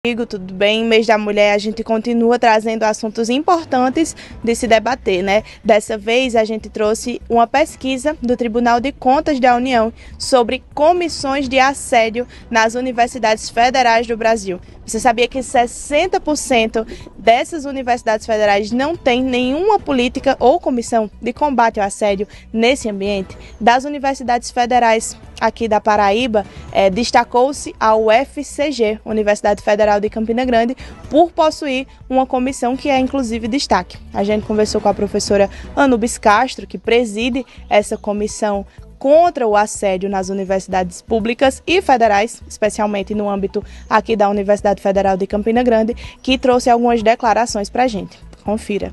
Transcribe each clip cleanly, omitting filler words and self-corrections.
Amigo, tudo bem? Mês da Mulher, a gente continua trazendo assuntos importantes de se debater, né? Dessa vez a gente trouxe uma pesquisa do Tribunal de Contas da União sobre comissões de assédio nas universidades federais do Brasil. Você sabia que 60% dessas universidades federais não tem nenhuma política ou comissão de combate ao assédio nesse ambiente? Das universidades federais aqui da Paraíba, destacou-se a UFCG, Universidade Federal de Campina Grande, por possuir uma comissão que é inclusive destaque. A gente conversou com a professora Anubis Castro, que preside essa comissão contra o assédio nas universidades públicas e federais, especialmente no âmbito aqui da Universidade Federal de Campina Grande, que trouxe algumas declarações para a gente. Confira.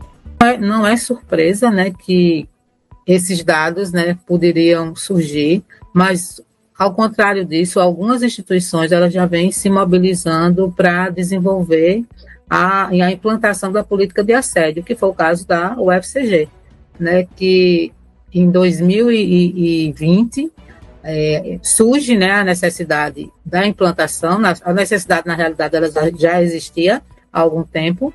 Não é surpresa, né, que esses dados, né, poderiam surgir, mas, ao contrário disso, algumas instituições elas já vêm se mobilizando para desenvolver a implantação da política de assédio, que foi o caso da UFCG, né, que em 2020 surge, né, a necessidade da implantação. A necessidade, na realidade, ela já existia há algum tempo,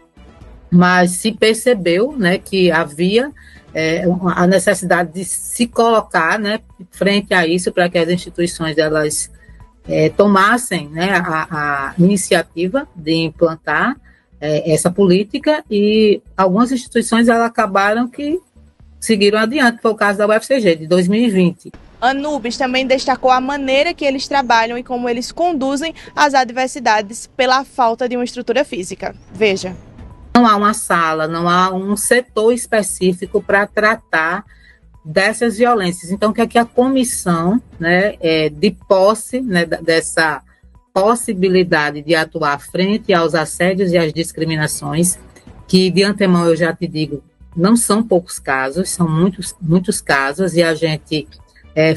mas se percebeu, né, que havia a necessidade de se colocar, né, frente a isso, para que as instituições elas tomassem, né, a iniciativa de implantar essa política, e algumas instituições elas acabaram que seguiram adiante. Foi o caso da UFCG, de 2020. Anubis também destacou a maneira que eles trabalham e como eles conduzem as adversidades pela falta de uma estrutura física. Veja. Não há uma sala, não há um setor específico para tratar dessas violências. Então, o que é que a comissão, né, de posse, né, dessa possibilidade de atuar frente aos assédios e às discriminações, que de antemão eu já te digo, não são poucos casos, são muitos casos, e a gente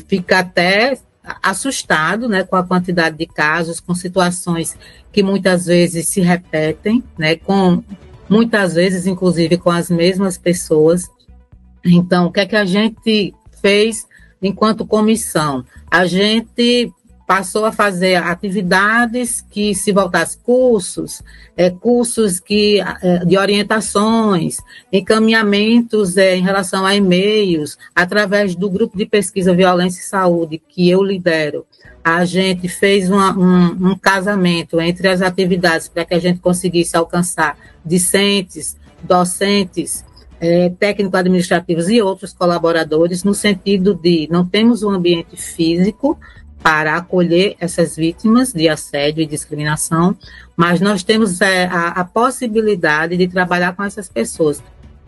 fica até assustado, né, com a quantidade de casos, com situações que muitas vezes se repetem, né, muitas vezes, inclusive, com as mesmas pessoas. Então, o que é que a gente fez enquanto comissão? A gente passou a fazer atividades que se voltassem cursos de orientações, encaminhamentos em relação a e-mails, através do grupo de pesquisa Violência e Saúde, que eu lidero. A gente fez um casamento entre as atividades para que a gente conseguisse alcançar discentes, docentes, técnico-administrativos e outros colaboradores, no sentido de não temos um ambiente físico para acolher essas vítimas de assédio e discriminação, mas nós temos a possibilidade de trabalhar com essas pessoas.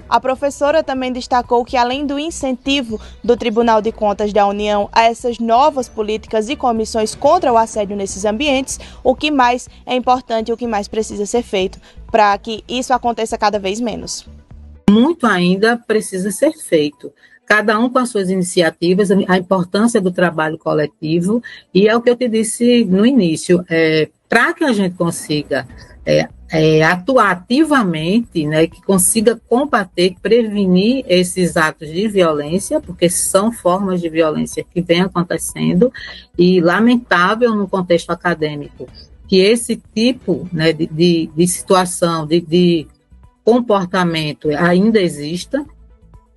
A professora também destacou que, além do incentivo do Tribunal de Contas da União a essas novas políticas e comissões contra o assédio nesses ambientes, o que mais é importante e o que mais precisa ser feito para que isso aconteça cada vez menos. Muito ainda precisa ser feito. Cada um com as suas iniciativas, a importância do trabalho coletivo, e é o que eu te disse no início, para que a gente consiga atuar ativamente, né, que consiga combater, prevenir esses atos de violência, porque são formas de violência que vêm acontecendo, e lamentável no contexto acadêmico, que esse tipo, né, de situação, de comportamento ainda exista.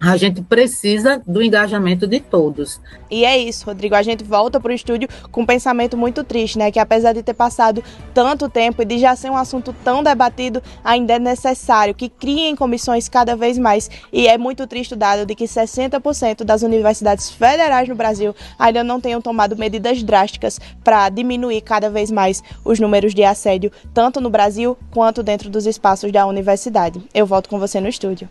A gente precisa do engajamento de todos. E é isso, Rodrigo. A gente volta para o estúdio com um pensamento muito triste, né? Que apesar de ter passado tanto tempo e de já ser um assunto tão debatido, ainda é necessário que criem comissões cada vez mais. E é muito triste o dado de que 60% das universidades federais no Brasil ainda não tenham tomado medidas drásticas para diminuir cada vez mais os números de assédio, tanto no Brasil quanto dentro dos espaços da universidade. Eu volto com você no estúdio.